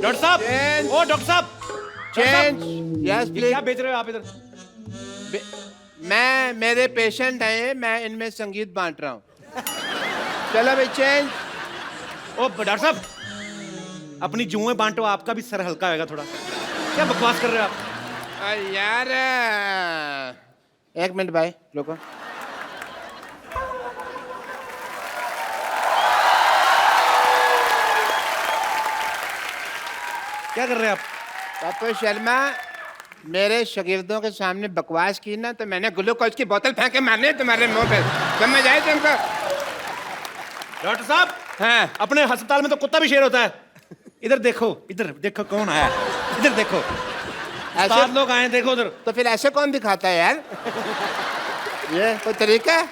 Doctor साहब, Change. ओ doctor साहब, change. Yes ये प्लीज। क्या बेच रहे हो आप इधर? मैं, मेरे पेशेंट हैं, मैं इनमें संगीत बांट रहा हूँ। चलो भाई चेंज। ओ डॉक्टर साहब, अपनी जुएं बांटो, आपका भी सर हल्का होगा थोड़ा। क्या बकवास कर रहे हो आप? अरे यार, एक मिनट भाई रुको। क्या कर रहे हैं आप? पप्पू शर्मा, मेरे शागिर्दों के सामने बकवास की ना तो मैंने ग्लूकोज की बोतल फेंक के मारनी है तुम्हारे मुंह पे। समझ आए तुमको? डॉक्टर साहब, हाँ। अपने अस्पताल में तो कुत्ता भी शेर होता है। इधर देखो कौन आया है। इधर देखो, ऐसे 7 लोग आए हैं, देखो उधर। तो फिर ऐसे कौन दिखाता है यार? ये कोई तरीका है?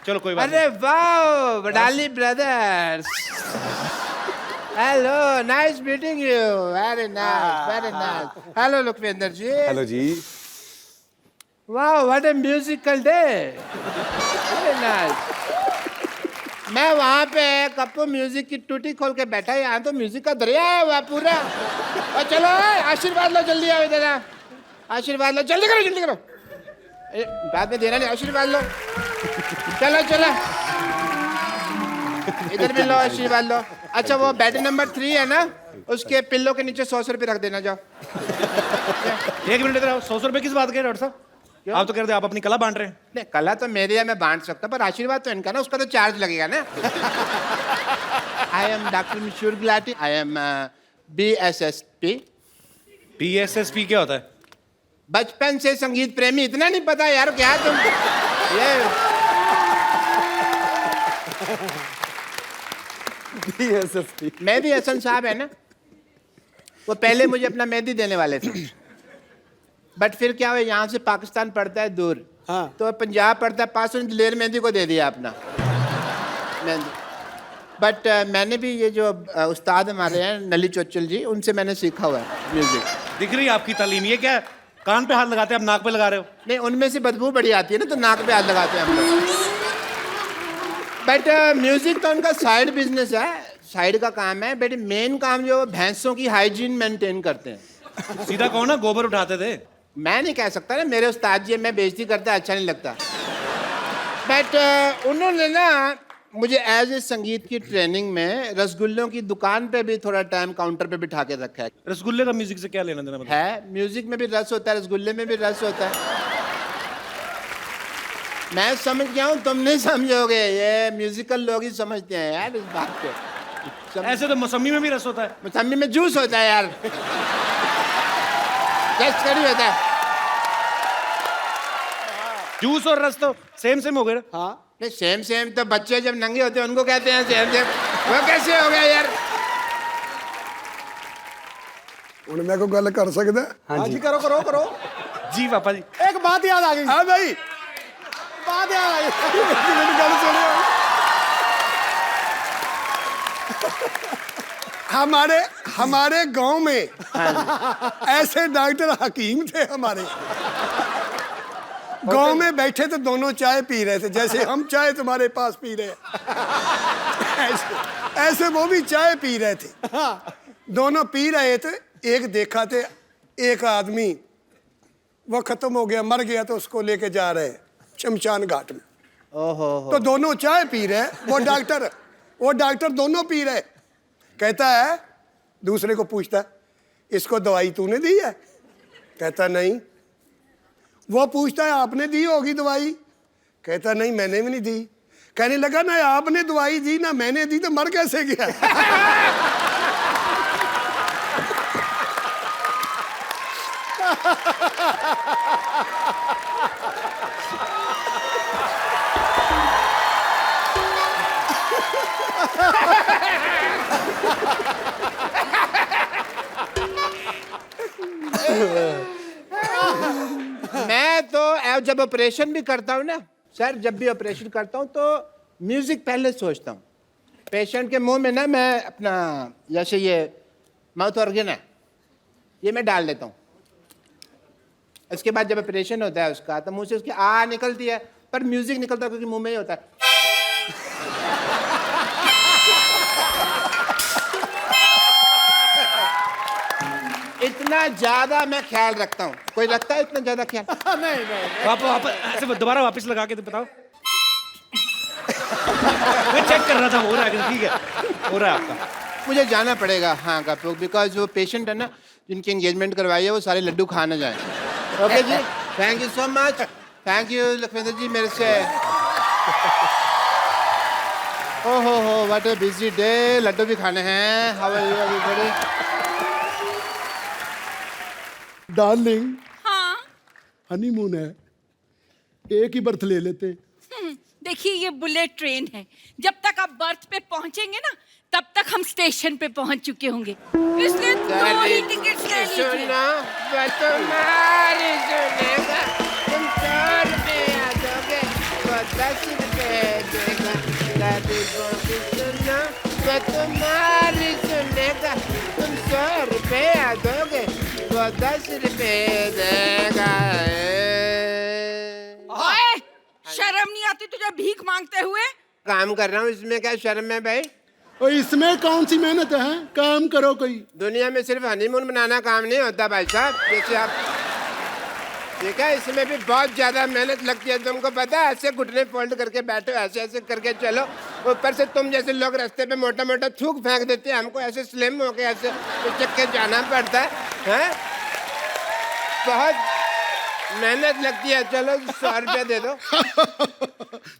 चलो कोई बात अरे वाह, Wadali brothers. Hello, nice meeting you. Very nice, very nice. Hello Lukhwinder ji. Hello ji. वाह, what a musical day. Very nice. मैं वहाँ पे कप्पू म्यूजिक की टूटी खोल के बैठा, यहाँ तो म्यूजिक का दरिया है वहाँ पूरा। और चलो आशीर्वाद लो, जल्दी आओ इधर। आशीर्वाद लो, जल्दी करो जल्दी करो। बाद में देना नहीं, आशीर्वाद लो। चलो चलो, इधर भी लो, आशीर्वाद लो। अच्छा, वो बेड नंबर 3 है ना, उसके पिल्लो के नीचे 100 रुपये रख देना, जाओ। 1 मिनट इधर आओ। 100 रुपए किस बात के डॉक्टर साहब? आप तो कह रहे थे आप अपनी कला बांट रहे हैं। नहीं, कला तो मेरी है, मैं बांट सकता, पर आशीर्वाद तो इनका ना, उसका तो चार्ज लगेगा ना। I am doctor Mishur Gulati. I am BSSP। PSSP क्या होता है? बचपन से संगीत प्रेमी, इतना नहीं पता यार क्या तुम? ये BSSP। मेहदी हसन साहब है ना, वो पहले मुझे अपना मेहंदी देने वाले थे, बट फिर क्या हुआ, यहाँ से पाकिस्तान पड़ता है दूर। हाँ। तो पंजाब पड़ता है पास, उन्होंने दिलेर मेहंदी को दे दिया अपना मेहंदी। बट मैंने भी ये जो उस्ताद हमारे हैं नली चोचल जी, उनसे मैंने सीखा हुआ है म्यूजिक। दिख रही है आपकी तालीम। ये क्या है? कान पे हाथ लगाते हैं, आप नाक पे लगा रहे हो। नहीं, उनमें से बदबू बड़ी आती है ना, तो नाक पे हाथ लगाते हैं हम लोग। बट म्यूजिक तो उनका साइड बिजनेस है, साइड का काम है। बट मेन काम जो भैंसों की हाइजीन मेंटेन करते हैं। सीधा कहो ना, गोबर उठाते थे। मैं नहीं कह सकता ना, मेरे उस्ताद जी, मैं बेइज्जती करता अच्छा नहीं लगता। बट उन्होंने ना मुझे एज ए संगीत की ट्रेनिंग में रसगुल्लों की दुकान पे भी थोड़ा टाइम काउंटर पे बिठा के रखा है। रसगुल्ले का म्यूजिक से क्या लेना देना मतलब? है, म्यूजिक में भी रस होता है, रसगुल्ले में भी रस होता है। मैं समझ गया हूँ, तुम नहीं समझोगे, ये म्यूजिकल लोग ही समझते हैं यार इस बात को। ऐसे तो मौसमी में भी रस होता है। मौसमी में जूस होता है यार, टेस्ट करी होता है। जूस और रस तो सेम सेम हो गए ना। हाँ। नहीं, सेम सेम तो बच्चे जब नंगे होते हैं उनको कहते हैं सेम सेम। वो कैसे हो गया यार? ਹੁਣ ਮੈਂ ਕੋਈ ਗੱਲ ਕਰ ਸਕਦਾ? हाँ जी, करो करो करो। जी पापा जी। एक बात याद आ गई। ਹਾਂ ਭਾਈ, बात याद आ गई। मेरी गल सुनो। हमारे हमारे गांव में ऐसे डॉक्टर हकीम थे हमारे। गांव में बैठे तो दोनों चाय पी रहे थे, जैसे हम चाय तुम्हारे पास पी रहे हैं। ऐसे वो भी चाय पी रहे थे। दोनों पी रहे थे। एक देखा थे, एक आदमी वो खत्म हो गया, मर गया, तो उसको लेके जा रहे हैं शमशान घाट में। ओहो, तो दोनों चाय पी रहे, वो डॉक्टर दोनों पी रहे। कहता है, दूसरे को पूछता है, इसको दवाई तूने दी है? कहता नहीं। वो पूछता है, आपने दी होगी दवाई? कहता नहीं, मैंने भी नहीं दी। कहने लगा, ना आपने दवाई दी ना मैंने दी, तो मर कैसे गया? मैं तो जब ऑपरेशन भी करता हूँ ना सर, जब भी ऑपरेशन करता हूँ तो म्यूजिक पहले सोचता हूँ। पेशेंट के मुंह में ना मैं अपना, जैसे ये माउथ ऑर्गन है, ये मैं डाल लेता हूँ। इसके बाद जब ऑपरेशन होता है उसका, तो मुंह से उसकी आ निकलती है, पर म्यूजिक निकलता है क्योंकि मुंह में ही होता है। इतना ज्यादा मैं ख्याल रखता हूँ, कोई रखता है इतना ज्यादा ख्याल? नहीं नहीं आप ऐसे दोबारा वापस लगा के तो बताओ। मैं चेक कर रहा था, हो रहा है कि नहीं? ठीक है, हो रहा है आपका। मुझे जाना पड़ेगा हाँ कपूर, बिकॉज वो पेशेंट है ना जिनकी एंगेजमेंट करवाई है वो सारे लड्डू खा ना जाए। Okay ji, thank you so much, thank you Lakhwinder ji मेरे से। ओहो हो व्हाट अ बिजी डे, लड्डू भी खाने हैं। How are you everybody? Darling, हाँ हनीमून है, एक ही बर्थ ले लेते। देखिए ये बुलेट ट्रेन है, जब तक आप बर्थ पे पहुंचेंगे ना तब तक हम स्टेशन पे पहुंच चुके होंगे, इसलिए 2 ही टिकट्स ले लीजिए। सुनो, मैं तुम्हारी सुनेगा, तुम 100 रुपया दोगे, वो 10 रुपए देगा। दादी बोली सुनो, मैं तुम्हारी सुनेगा, तुम 100 रुपया दोगे, वो 10 रुपए देगा। ओए, शर्म नहीं आती तुझे भीख मांगते हुए? काम कर रहा हूँ, इसमें क्या शर्म है भाई? और इसमें कौन सी मेहनत है? काम करो कोई। दुनिया में सिर्फ हनीमून बनाना काम नहीं होता भाई साहब, जैसे आप देखा इसमें भी बहुत ज्यादा मेहनत लगती है। तुमको पता है, ऐसे घुटने फोल्ड करके बैठो, ऐसे ऐसे करके चलो, ऊपर से तुम जैसे लोग रास्ते पे मोटा मोटा थूक फेंक देते हैं, हमको ऐसे स्लिम होके ऐसे चक के जाना पड़ता है? बहुत मेहनत लगती है। चलो 100 रुपया दे दो।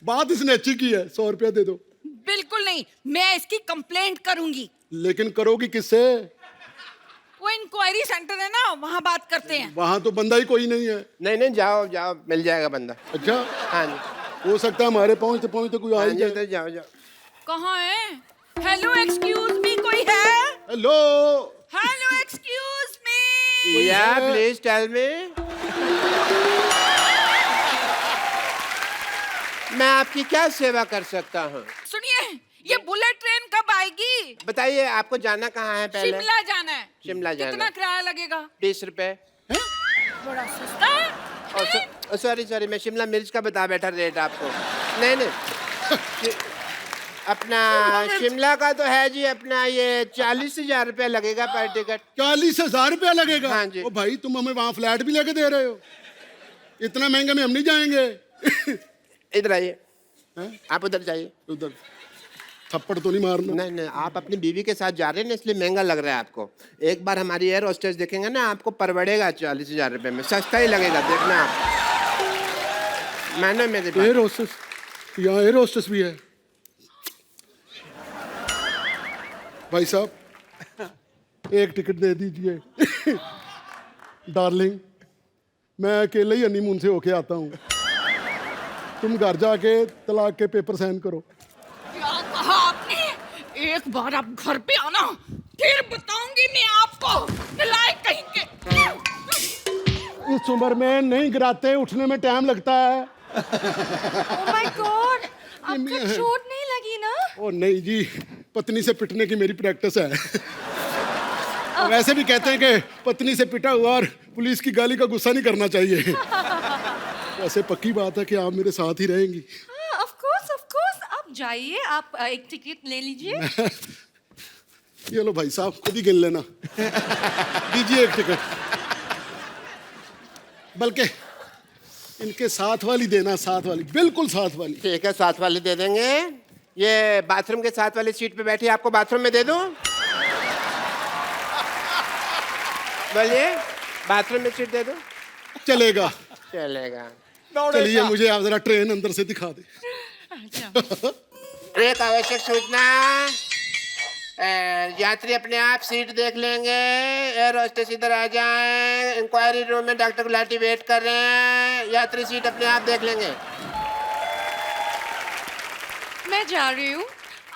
बात इसने अच्छी की है, 100 रुपया दे दो। बिल्कुल नहीं, मैं इसकी कंप्लेंट करूंगी। लेकिन करोगी किससे? वो इंक्वायरी सेंटर है ना, वहाँ बात करते हैं। वहां तो बंदा ही कोई नहीं है। नहीं नहीं, जाओ जाओ, मिल जाएगा बंदा। अच्छा, हाँ जी, हो सकता है हमारे पहुंचते पहुंचते कोई आ हाँ ही जी, जाए। उधर जाओ जाओ। कहाँ है? हेलो एक्सक्यूज मी, कोई है? Hello, hello excuse me. या प्लीज टेल मी। मैं आपकी क्या सेवा कर सकता हूँ? सुनिए, ये बुलेट ट्रेन कब आएगी? बताइए, आपको जाना कहाँ है पहले? शिमला जाना है। शिमला जाना। कितना किराया लगेगा? 20 रुपए। बड़ा सस्ता है। सॉरी सॉरी, मैं शिमला मिर्च का बता बैठा रेट आपको। नहीं नहीं, अपना शिमला का तो है जी, अपना ये 40,000 रुपया लगेगा पर टिकट। 40,000 रुपया लगेगा? हाँ जी। ओ भाई, तुम हमें वहाँ फ्लैट भी लेके दे रहे हो? इतना महंगा में हम नहीं जाएंगे। इधर आइए, हैं? आप उधर जाइए। उधर थप्पड़ तो नहीं मारना? नहीं नहीं, आप अपनी बीवी के साथ जा रहे हैं ना, इसलिए महंगा लग रहा है आपको। एक बार हमारी एयर होस्टेस देखेंगे ना, आपको परवड़ेगा 40,000 रुपये में, सस्ता ही लगेगा, देखना आप। मैंने मेरे एयर होस्टेस? यहाँ एयर होस्टेस भी है? भाई साहब, एक टिकट दे दीजिए। डार्लिंग, मैं अकेले ही हनीमून से होके आता हूँ, तुम घर जाके तलाक के पेपर साइन करो। क्या कहा आपने? एक बार आप घर पे आना, फिर बताऊंगी मैं आपको। नलायक कहीं के। इस उम्र में नहीं गिराते, उठने में टाइम लगता है। ओह माय गॉड, आपको चोट नहीं लगी ना? ओ नहीं जी, पत्नी से पिटने की मेरी प्रैक्टिस है। वैसे भी कहते हैं कि पत्नी से पिटा हुआ और पुलिस की गाली का गुस्सा नहीं करना चाहिए। वैसे पक्की बात है कि आप मेरे साथ ही रहेंगी। ऑफ कोर्स आप जाइए, आप एक टिकट ले लीजिए। ये लो भाई साहब, खुद ही गिन लेना। दीजिए एक टिकट, बल्कि इनके साथ वाली देना, साथ वाली, बिल्कुल साथ वाली। ठीक है, साथ वाले दे देंगे। ये बाथरूम के साथ वाली सीट पे बैठी, आपको बाथरूम में दे दूं? बोलिए, बाथरूम में सीट दे दूं? चलेगा। चलेगा। चलिए, मुझे आप जरा ट्रेन अंदर से दिखा दे। एक आवश्यक सूचना, यात्री अपने आप सीट देख लेंगे। एयर होस्टेस इधर आ जाएं, इंक्वायरी रूम में डॉक्टर गुलाटी वेट कर रहे हैं। यात्री सीट अपने आप देख लेंगे। मैं जा रही हूँ,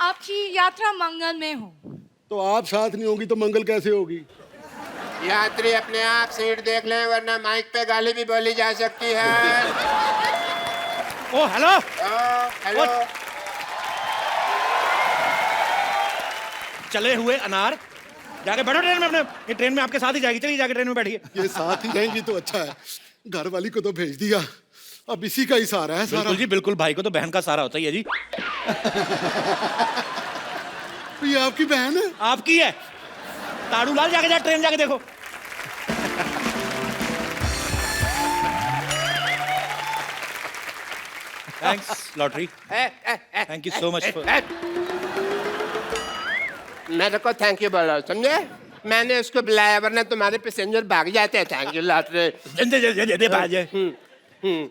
आपकी यात्रा मंगल में हो। तो आप साथ नहीं होगी तो मंगल कैसे होगी? यात्री अपने आप सीट देख लें, वरना माइक पे गाली भी बोली जा सकती है। ओ हेलो, हेलो। चले हुए अनार, जाके बैठो ट्रेन में अपने। ये ट्रेन में आपके साथ ही जाएगी, चलिए जाके ट्रेन में बैठिए। ये साथ ही रहेंगी तो अच्छा है, घर वाली को तो भेज दिया, अब इसी का ही सहारा है सारा। बिल्कुल जी बिल्कुल, भाई को तो बहन का सहारा होता ही है जी। तो ये आपकी बहन है? आपकी है। ताड़ू लाल, जाके जा ट्रेन जाके देखो। Thanks lottery, thank you so much for. मेरे को थैंक यू बोलो, समझे? मैंने उसको बुलाया, वरना तुम्हारे पैसेंजर भाग जाते हैं। Thank you lottery.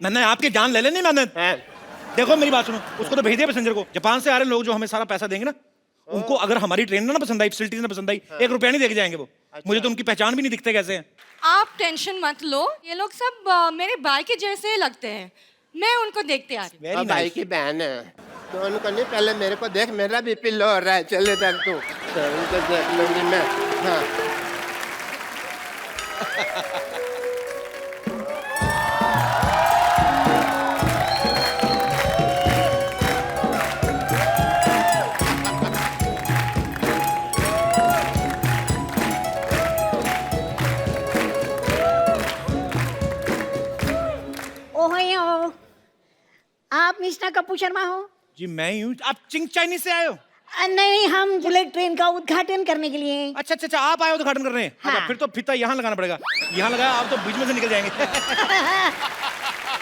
मैंने आपकी जान ले लेनी मैंने। देखो मेरी बात सुनो, उसको तो भेज दिया पैसेंजर को। जापान से आ रहे लोग जो हमें सारा पैसा देंगे ना, उनको अगर हमारी ट्रेन ना पसंद आई, फैसिलिटीज ना पसंद आई, 1 रुपया नहीं देके जाएंगे वो। मुझे तो उनकी पहचान भी नहीं दिखते कैसे हैं। आप टेंशन मत लो, ये लोग सब मेरे भाई के जैसे लगते हैं। मैं उनको देखते आ रही हूँ। और भाई की बहन है तो उनको नहीं, पहले मेरे को देख, मेरा बीपी लो हो रहा है। चले तक तू तो उनको देख लूंगी मैं। हाँ ओहो, आप मिस्टर कपूर शर्मा हो? जी मैं ही हूँ। आप चिंग चाइनीज से आए हो? नहीं, हम बुलेट ट्रेन का उद्घाटन करने के लिए। अच्छा अच्छा अच्छा, आप आए हो उद्घाटन करने? हाँ। अच्छा, फिर तो फीता यहाँ लगाना पड़ेगा। यहाँ लगाया आप तो बीच में से निकल जाएंगे।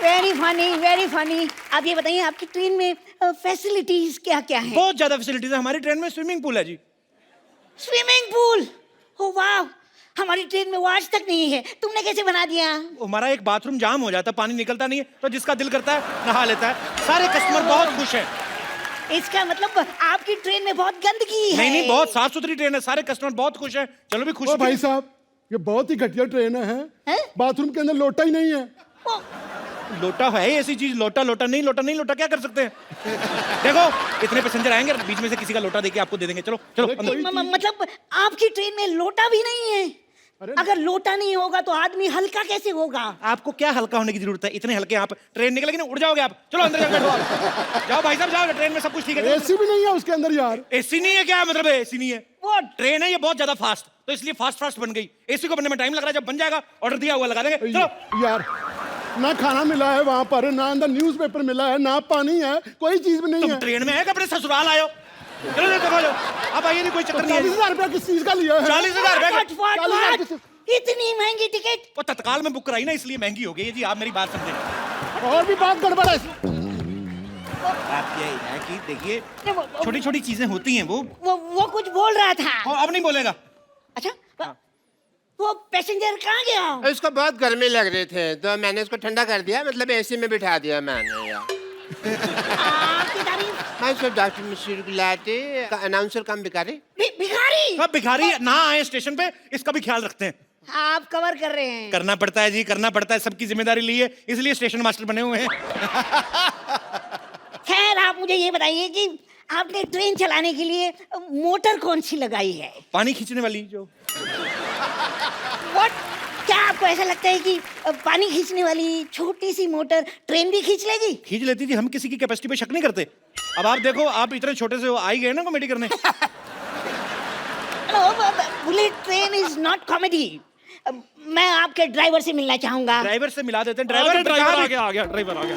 Very funny, very funny. आप ये बताइए, आपकी ट्रेन में फैसिलिटीज क्या क्या है? बहुत ज्यादा फैसिलिटीज है हमारी ट्रेन में। स्विमिंग पूल है जी। Swimming pool? ओ वाह, हमारी ट्रेन में वो आज तक नहीं है। तुमने कैसे बना दिया? हमारा एक बाथरूम जाम हो जाता है, पानी निकलता नहीं है, तो जिसका दिल करता है नहा लेता है। सारे कस्टमर बहुत खुश हैं। इसका मतलब आपकी ट्रेन में बहुत गंदगी है। नहीं नहीं, बहुत साफ सुथरी ट्रेन है, सारे कस्टमर बहुत खुश हैं। चलो भी खुश। ओ भाई साहब, ये बहुत ही घटिया ट्रेन है। हैं? बाथरूम के अंदर लोटा ही नहीं है। ओ, लोटा है ही ऐसी चीज। लोटा लोटा नहीं, लोटा नहीं, लोटा क्या कर सकते हैं? देखो इतने पैसेंजर आएंगे, बीच में से किसी का लोटा देके आपको दे देंगे। चलो चलो अरे अंदर। कोई- मतलब आपकी ट्रेन में लोटा भी नहीं है? अगर लोटा नहीं होगा तो आदमी हल्का कैसे होगा? आपको क्या हल्का होने की जरूरत है? इतने हल्के आप ट्रेन निकलेगी ना, उड़ जाओगे आप। चलो अंदर जाओ, बैठो आप। जाओ भाई साहब जाओ, ट्रेन में सब कुछ ठीक है। एसी भी नहीं है उसके अंदर यार। एसी नहीं है? क्या मतलब है एसी नहीं है? वो ट्रेन है ये बहुत ज्यादा फास्ट, तो इसलिए फास्ट फास्ट बन गई। एसी को बनने में टाइम लग रहा है, जब बन जाएगा ऑर्डर दिया हुआ लगा देंगे। चलो। यार ना खाना मिला है वहां पर, ना अंदर न्यूज़पेपर मिला है, ना पानी है, कोई चीज भी नहीं तुम है। ट्रेन में है कि अपने ससुराल आयो? चलो देखो जाओ, आप आइए, नहीं कोई चक्कर नहीं 40,000 रुपया किस चीज का लिया है? 40,000 रुपए। What, what, 40,000 what? इतनी महंगी टिकट? वो तत्काल में बुक कराई ना, इसलिए महंगी हो गई है जी। आप मेरी बात समझे। और भी बात गड़बड़ है। बात यही है कि देखिए, वो- छोटी छोटी चीजें होती हैं। वो कुछ बोल रहा था। अब नहीं बोलेगा। अच्छा, वो पैसेंजर कहाँ गया? उसको बहुत गर्मी लग रही थे तो मैंने उसको ठंडा कर दिया, मतलब एसी में बिठा दिया मैंने यार। आपकी तारीफ। मैं सब डॉक्टर मिश्र गुलाटी का अनाउंसर कम भिखारी। भिखारी? अब भिखारी ना आए स्टेशन पे, इसका भी ख्याल रखते हैं। आप कवर कर रहे हैं। करना पड़ता है जी, करना पड़ता है। सबकी जिम्मेदारी ली है, इसलिए स्टेशन मास्टर बने हुए हैं। खैर, आप मुझे ये बताइए कि आपने ट्रेन चलाने के लिए मोटर कौन सी लगाई है? पानी खींचने वाली जो। What? क्या आपको ऐसा लगता है कि पानी खींचने वाली छोटी सी मोटर ट्रेन भी खींच लेगी? खींच लेती जी, हम किसी की कैपेसिटी पे शक नहीं करते। अब आप देखो, आप इतने छोटे से आ ही गए ना कॉमेडी करने। Bullet train is not comedy. मैं आपके ड्राइवर से मिलना चाहूंगा। ड्राइवर से मिला देते हैं। ड्राइवर ड्राइवर आ गया, आ गया, ड्राइवर आ गया।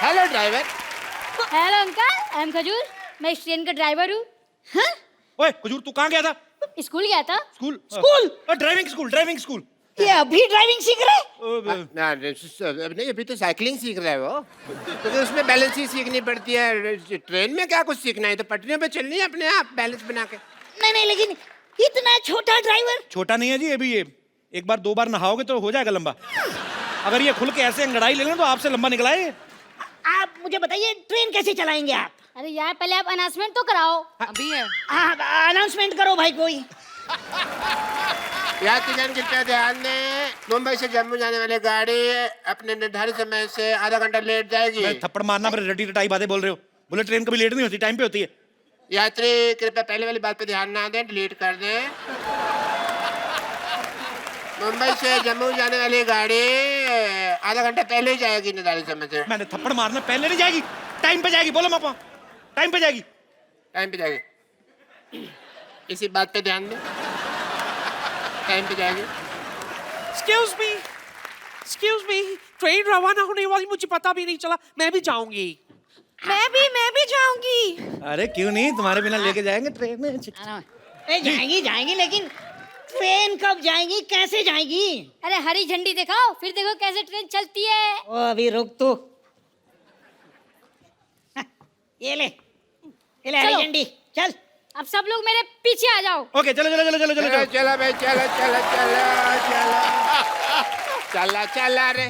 Hello driver. Hello uncle, I am खजूर। मैं इस ट्रेन का ड्राइवर हूँ। हाँ? ओए खजूर, तू कहाँ गया था? स्कूल गया था। School? School? Driving school, driving school. ये अभी ड्राइविंग सीख रहे? नहीं, अभी तो साइकिलिंग सीख रहा है वो, क्योंकि उसमें बैलेंस ही सीखनी पड़ती है। ट्रेन में क्या कुछ सीखना है, तो पटरियों पे चलनी है अपने आप बैलेंस बना के। नहीं नहीं, लेकिन इतना छोटा ड्राइवर? छोटा नहीं है जी, अभी ये एक बार 2 बार नहाओगे तो हो जाएगा लंबा। अगर ये खुल के ऐसे अंगड़ाई ले लेना तो आपसे लंबा निकला है। आप मुझे बताइए, ट्रेन कैसे चलाएंगे आप? अरे यार, पहले आप अनाउंसमेंट तो कराओ। अभी है। हाँ, अनाउंसमेंट करो भाई कोई। यात्रीगण कृपया ध्यान दें, मुंबई से जम्मू जाने वाली गाड़ी अपने निर्धारित समय से आधा घंटा लेट जाएगी। मैं थप्पड़ मारना, पर रटी रटाई बातें बोल रहे हो। बुलेट ट्रेन कभी लेट नहीं होती, टाइम पे होती है। यात्री कृपया पहले वाली बात पे ध्यान ना दें, डिलीट कर दें। मुंबई से जम्मू जाने वाली गाड़ी आधा घंटा पहले ही जाएगी निर्धारित समय से। मैंने थप्पड़ मारना, पहले नहीं जाएगी, टाइम पे जाएगी। बोलो मापा, टाइम पे जाएगी। टाइम पे जाएगी, इसी बात पे ध्यान दें, टाइम पे जाएगी। एक्सक्यूज मी, ट्रेन रवाना होने वाली, मुझे पता भी नहीं चला। मैं भी जाऊंगी। मैं भी जाऊंगी। अरे क्यों नहीं, तुम्हारे बिना लेके जाएंगे ट्रेन में। जाएंगी जाएंगी, लेकिन ट्रेन कब जाएगी, कैसे जाएगी? अरे हरी झंडी दिखाओ, फिर देखो कैसे ट्रेन चलती है। ओ अभी रुक तू। ये ले हरी चलो। झंडी, चल। अब सब लोग मेरे पीछे आ जाओ। ओके चलो चलो चलो चलो चलो चलो चला भाई, चला चला चला चला चला रे,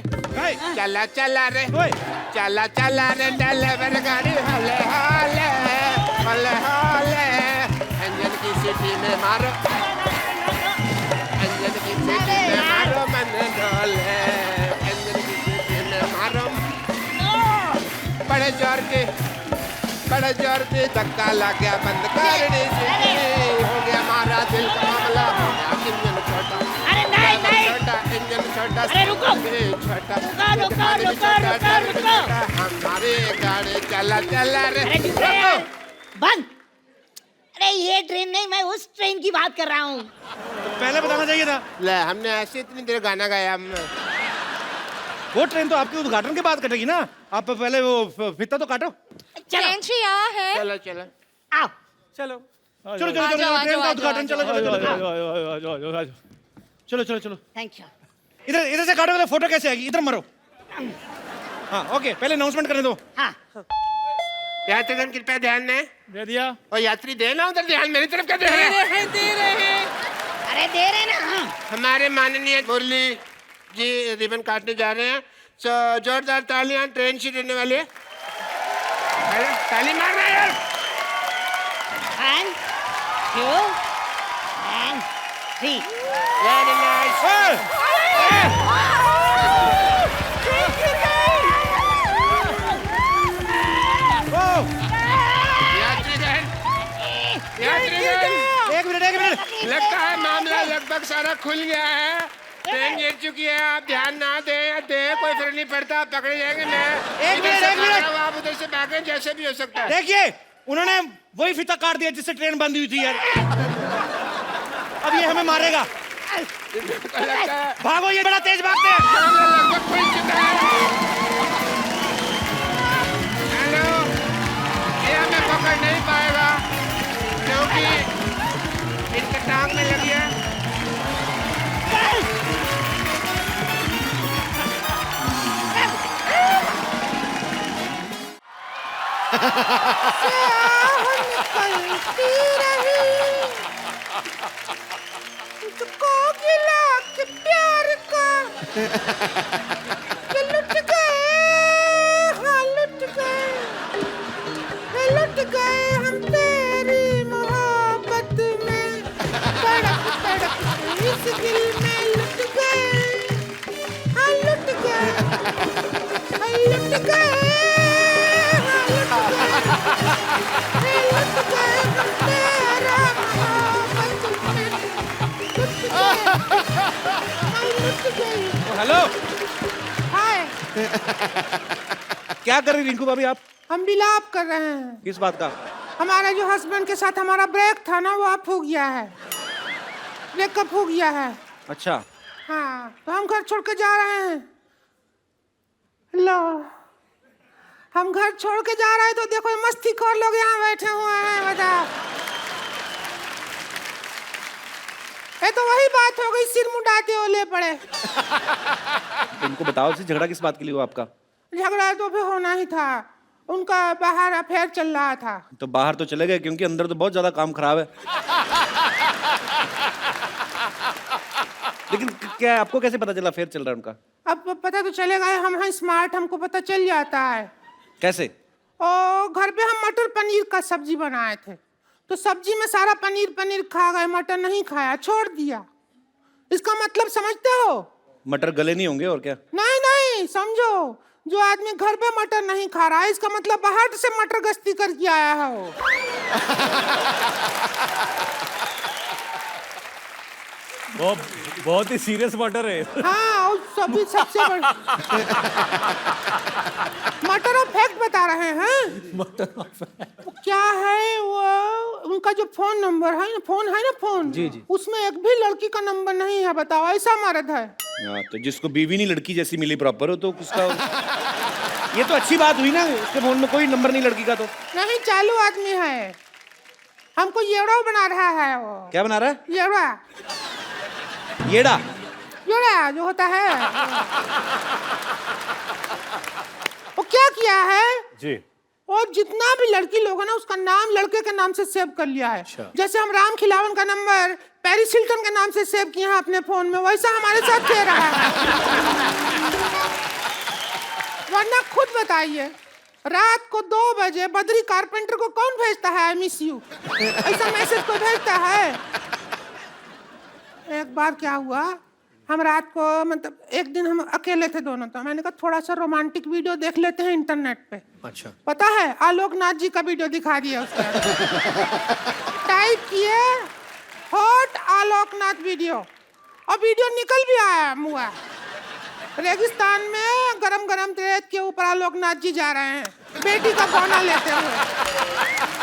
चला चला रे, ओए चला चला रे, ड्राइवर गाड़ी हले हले हले हले, इंजन की सीटी में मारो, इंजन की सीटी में मारो, मन डोले, इंजन की सीटी में मारो, बड़े जोर के धक्का लग गया, बंद कर दी सीटी, हो गया हमारा दिल का मामला, हो गया इंजन छोटा, अरे नहीं नहीं, छोटा इंजन छोटा, अरे रुको, छोटा, रुको। हमारी गाड़ी चला चला रे, अरे चुप रहे यार, बंद। अरे ये ट्रेन नहीं, मैं उस ट्रेन की बात कर रहा हूँ। पहले बताना चाहिए था। ले हमने ऐसे इतनी देर गाना गाया हमने। वो ट्रेन तो आपके उद्घाटन के बाद कटेगी ना, आप पहले वो फित्ता तो काटो। ट्रेन से यहाँ है। चलो चलो आओ। चलो चलो चलो चलो ट्रेन का उद्घाटन, चलो चलो चलो चलो चलो चलो। Thank you. इधर इधर से काटोगे तो फोटो कैसे आएगी, इधर मरो। हाँ ओके, पहले अनाउंसमेंट करने दो। हाँ यात्रीगण कृपया ध्यान दें, दे दिया। और यात्री देना उधर ध्यान, मेरी तरफ क्या दे रहे हैं? अरे दे रहे ना। हाँ। हमारे माननीय मुरली जी रिबन काटने जा रहे हैं, सो जोरदार तालियां ट्रेन से देने वाले। अरे ताली मार रहे हैं। 1 2 and 3। Very nice. यात्रीगण एक मिनट लगता है मामला लगभग सारा खुल गया है, ट्रेन गिर चुकी है, आप ध्यान ना दें या दें कोई फर्क नहीं पड़ता, आप पकड़े जाएंगे। मैं एक इधर मिनट, से एक मिनट। खा रहा हूँ, आप उधर से भागें, जैसे भी हो सकता है। देखिए उन्होंने वही फीता काट दिया जिससे ट्रेन बंद हुई थी यार। अब ये हमें मारेगा। लगता है भागो, ये बड़ा तेज भागते हैं। मामला लगभग खुल चुका है। हेलो, ये हमें पकड़ नहीं पाएगा क्योंकि इनके टांग में लगी है। हेलो, क्या कर रही रिंकू भाभी आप? हम बिलाप कर रहे हैं। किस बात का? हमारा जो हस्बैंड के साथ हमारा ब्रेक था ना, वो ऑफ हो गया है, ब्रेकअप हो गया है। अच्छा, हाँ, तो हम घर छोड़ के जा रहे हैं। लो, हम घर छोड़ के जा रहे हैं तो देखो ये मस्तीखोर लोग यहाँ बैठे हुए हैं। बताओ, ये तो वही बात हो गई, सिर मुंडाते हो ले पड़े। इनको बताओ से झगड़ा किस बात के लिए हुआ आपका? झगड़ा तो फिर होना ही था, उनका बाहर अफेयर चल रहा था। तो बाहर तो चले गए क्योंकि अंदर तो बहुत ज्यादा काम खराब है। लेकिन क्या आपको कैसे पता चला अफेयर चल रहा है उनका? अब पता तो चलेगा, हम हैं स्मार्ट, हमको पता चल जाता है। कैसे? और घर पे हम मटर पनीर का सब्जी बनाए थे, तो सब्जी में सारा पनीर खा गए, मटर नहीं खाया, छोड़ दिया। इसका मतलब समझते हो? मटर गले नहीं होंगे और क्या? नहीं नहीं, समझो, जो आदमी घर पे मटर नहीं खा रहा है, इसका मतलब बाहर से मटर गश्ती करके आया है वो। बहुत ही सीरियस मैटर है। हाँ, और सभी सबसे बड़ा मटर ऑफ फैक्ट बता रहे हैं। क्या है वो, उनका जो फोन नंबर है ना, फोन जी जी, उसमें एक भी लड़की का नंबर नहीं है। बताओ, ऐसा मर्द है। तो जिसको बीवी नहीं लड़की जैसी मिली प्रॉपर हो तो उसका ये तो अच्छी बात हुई ना, उसके फोन में कोई नंबर नहीं लड़की का। तो नहीं, चालू आदमी है, हमको येड़ा बना रहा है वो। क्या बना रहा है? येड़ा। येड़ा। योड़ा जो होता है वो क्या किया है जी। और जितना भी लड़की लोग है ना उसका नाम लड़के के नाम से सेव कर लिया है। अच्छा। जैसे हम राम खिलावन का नंबर पेरिस हिल्टन के नाम से सेव किए हैं अपने फोन में, वैसा हमारे साथ कह रहा है। वरना खुद बताइए, रात को 2 बजे बद्री कारपेंटर को कौन भेजता है आई मिस यू, ऐसा मैसेज कोई भेजता है? एक बार क्या हुआ, हम रात को मतलब एक दिन हम अकेले थे दोनों, तो मैंने कहा थोड़ा सा रोमांटिक वीडियो देख लेते हैं इंटरनेट पे। अच्छा। पता है आलोकनाथ जी का वीडियो दिखा दिया उसने। टाइप किए हॉट आलोकनाथ वीडियो और वीडियो निकल भी आया मुआ। रेगिस्तान में गरम गरम रेत के ऊपर आलोकनाथ जी जा रहे हैं बेटी का गौना लेते हुए,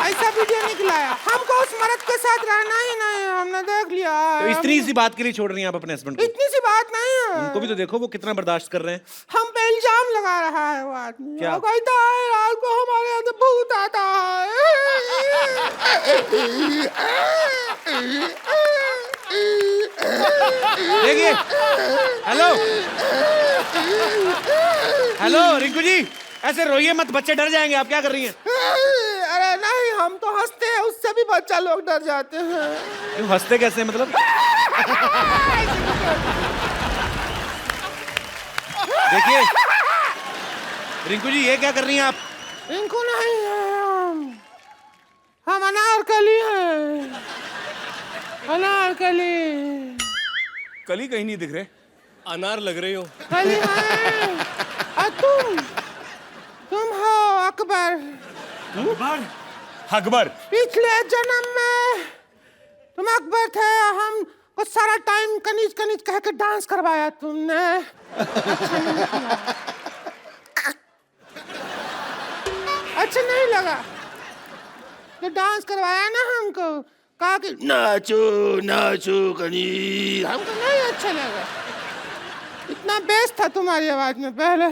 ऐसा वीडियो निकला है। हमको उस मर्द के साथ रहना ही नहीं है, हमने देख लिया। तो इतनी सी बात के लिए छोड़ रही हैं आप अपने हस्बैंड को? इतनी सी बात नहीं है, उनको भी तो देखो वो कितना बर्दाश्त कर रहे हैं। हम पे इल्जाम लगा रहा है वो आदमी। क्या? वो कहता है रात को हमारे अंदर भूत आता है। देखिए, हेलो हेलो रिंकू जी, ऐसे रोइए मत, बच्चे डर जाएंगे। आप क्या कर रही हैं? अरे नहीं, हम तो हंसते हैं, उससे भी बच्चा लोग डर जाते हैं। क्यों हंसते कैसे हैं मतलब? देखिए रिंकू जी, ये क्या कर रही हैं आप? रिंकू नहीं है, हम अनारकली हैं, अनारकली। कली कहीं नहीं दिख रहे, अनार लग रहे हो। कली है। और तुम हो अकबर। अकबर? अकबर? पिछले जन्म में तुम अकबर थे, हम को सारा टाइम कनीज कनीज कह के डांस करवाया तुमने। अच्छा नहीं लगा तो डांस करवाया ना हमको, कहा कि नाचो नाचो कनी, हमको नहीं अच्छा लगा। इतना बेस था तुम्हारी आवाज में पहले,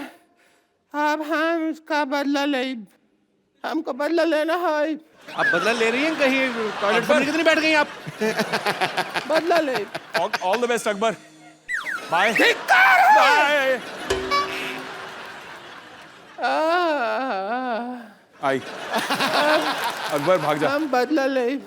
अब हम इसका बदला ले, हमको बदला लेना है। आप बदला ले रही हैं? कहीं टॉयलेट में कितनी बैठ गई आप? बदला ले। All the best Akbar, bye bye. आई अकबर भाग जा। हम बदला ले।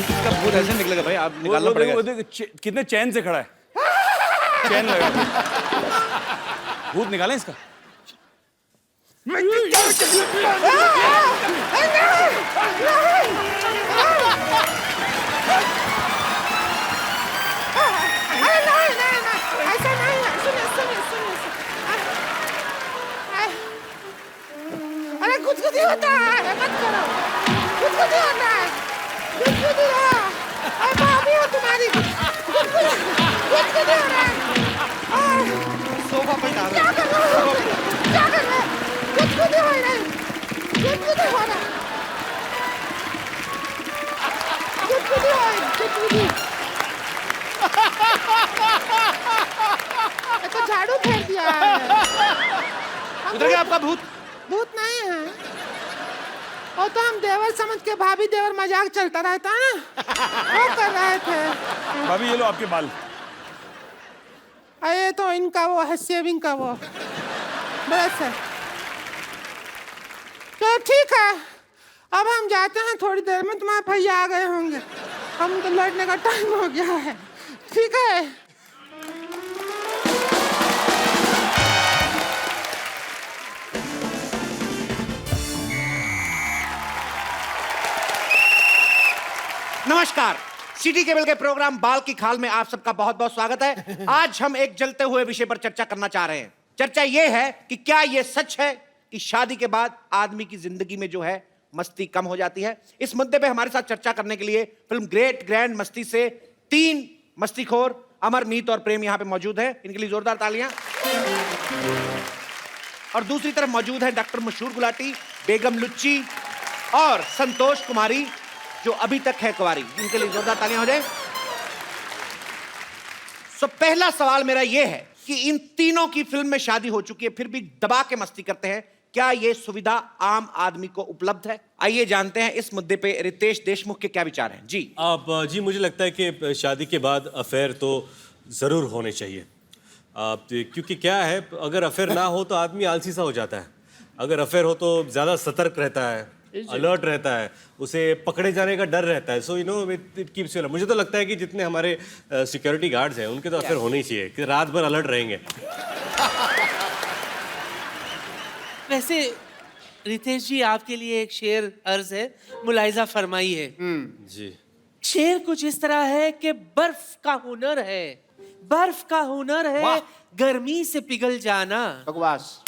इसका भूत ऐसे निकलेगा भाई, आप निकालना पड़ेगा। कितने चैन से खड़ा है, चैन लगा। भूत निकालें इसका। ऐसा नहीं है, सुनिए सुनिए सुनिए। अरे गुदगुदी होता है, मत करो। गुदगुदी होता है, गुदगुदी हो। अरे भाभी हो तुम्हारी, गुदगुदी हो रहा है। सोफा पे डाल क्या कर रहे हो? क्या कर रहे हो? गुदगुदी हो रही, गुदगुदी हो रहा, गुदगुदी हो रही, गुदगुदी। तो झाड़ू फेर दिया है। उधर गया आपका भूत? भूत नहीं है, वो तो हम देवर समझ के, भाभी देवर मजाक चलता रहता है ना, वो कर रहे थे। भाभी ये लो आपके बाल। अरे तो इनका वो है शेविंग का वो ब्रश है। तो ठीक है, अब हम जाते हैं, थोड़ी देर में तुम्हारे भैया आ गए होंगे, हम तो लौटने का टाइम हो गया है, ठीक है? नमस्कार, सिटी केबल के प्रोग्राम बाल की खाल में आप सबका बहुत बहुत स्वागत है। आज हम एक जलते हुए विषय पर चर्चा करना चाह रहे हैं। चर्चा यह है कि क्या यह सच है कि शादी के बाद आदमी की जिंदगी में जो है मस्ती कम हो जाती है। इस मुद्दे पे हमारे साथ चर्चा करने के लिए फिल्म ग्रेट ग्रैंड मस्ती से 3 मस्तीखोर अमर, मीत और प्रेम यहाँ पे मौजूद हैं। इनके लिए जोरदार तालियां। और दूसरी तरफ मौजूद है डॉक्टर मशहूर गुलाटी, बेगम लुच्ची और संतोष कुमारी जो अभी तक है कुंवारी। इनके लिए जोरदार तालियां हो जाए। पहला सवाल मेरा यह है कि इन तीनों की फिल्म में शादी हो चुकी है, फिर भी दबा के मस्ती करते हैं। क्या यह सुविधा आम आदमी को उपलब्ध है? आइए जानते हैं इस मुद्दे पे रितेश देशमुख के क्या विचार हैं। जी जी मुझे लगता है कि शादी के बाद अफेयर तो ज़रूर होने चाहिए। क्योंकि क्या है, अगर अफेयर ना हो तो आदमी आलसी सा हो जाता है। अगर अफेयर हो तो ज़्यादा सतर्क रहता है, अलर्ट रहता है, उसे पकड़े जाने का डर रहता है। So you know it keeps you alert. मुझे तो लगता है कि जितने हमारे सिक्योरिटी गार्ड्स हैं उनके तो अफेयर होने ही चाहिए कि रात भर अलर्ट रहेंगे। वैसे रितेश जी, आपके लिए एक शेर अर्ज है, मुलाहिजा फरमाइए। जी। शेर कुछ इस तरह है कि बर्फ का हुनर है, बर्फ का हुनर है गर्मी से पिघल जाना। बकवास।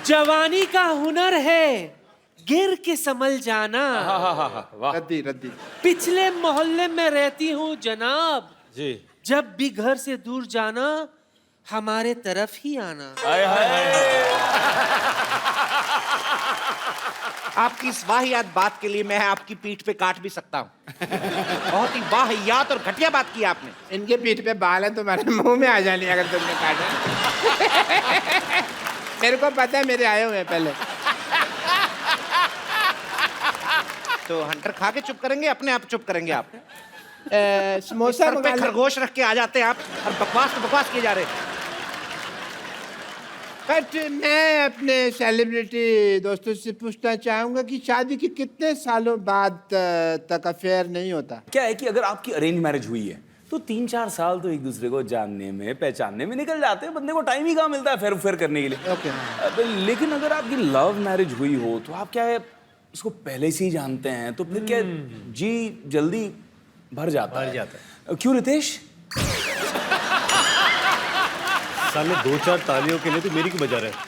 जवानी का हुनर है गिर के संभल जाना। रद्दी रद्दी। पिछले मोहल्ले में रहती हूँ जनाब जी, जब भी घर से दूर जाना हमारे तरफ ही आना। आपकी इस वाहियात बात के लिए मैं आपकी पीठ पे काट भी सकता हूँ। बहुत ही वाहियात और घटिया बात की आपने। इनके पीठ पे बाल है, तुम्हारे मुंह में आ जाने अगर तुमने काटा। मेरे को पता है, मेरे आए हुए हैं पहले। तो हंटर खा के चुप करेंगे, अपने आप चुप करेंगे आप? समोसा पे खरगोश रख के आ जाते हैं आप और बकवास किए जा रहे हैं। बट मैं अपने सेलिब्रिटी दोस्तों से पूछना चाहूंगा कि शादी के कितने सालों बाद तक अफेयर नहीं होता? क्या है कि अगर आपकी अरेंज मैरिज हुई है तो 3-4 साल तो एक दूसरे को जानने में, पहचानने में निकल जाते हैं। बंदे को टाइम ही कहाँ मिलता है फेर करने के लिए। ओके। लेकिन अगर आपकी लव मैरिज हुई हो तो आप क्या है उसको पहले से ही जानते हैं, तो फिर क्या जी जल्दी भर जाता है। क्यों रितेश? साले 2-4 तालियों के लिए तो मेरी क्यों बजा रहे हैं?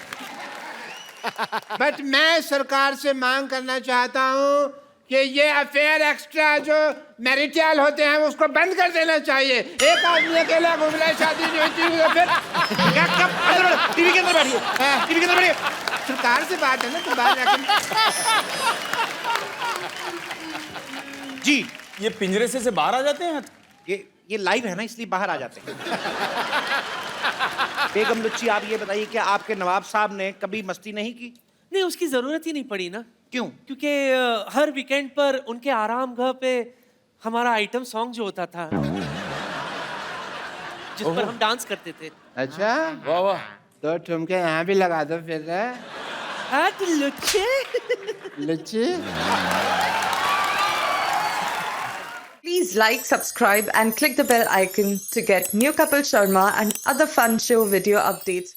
बट मैं सरकार से मांग करना चाहता हूँ कि ये अफेयर एक्स्ट्रा जो मैरिटल होते हैं उसको बंद कर देना चाहिए। एक आदमी अकेला घूम रहा है, शादी नहीं होती है, फिर टीवी के अंदर बैठिए, टीवी के अंदर बैठिए। सरकार से बात है ना, तो बाहर जी। ये पिंजरे से बाहर आ जाते हैं। ये लाइव है ना, इसलिए बाहर आ जाते हैं। बेगम लुच्ची, आप ये बताइए कि आपके नवाब साहब ने कभी मस्ती नहीं की? नहीं, उसकी जरूरत ही नहीं पड़ी ना। क्यों? क्योंकि हर वीकेंड पर उनके आराम घर पे हमारा आइटम सॉन्ग जो होता था जिस पर हम डांस करते थे। अच्छा, वाह वाह। तो ठुमके यहाँ भी लगा दो फिर। लुच्चे लुच्ची। Please like, subscribe and click the bell icon to get new Kapil Sharma and other fun show video updates.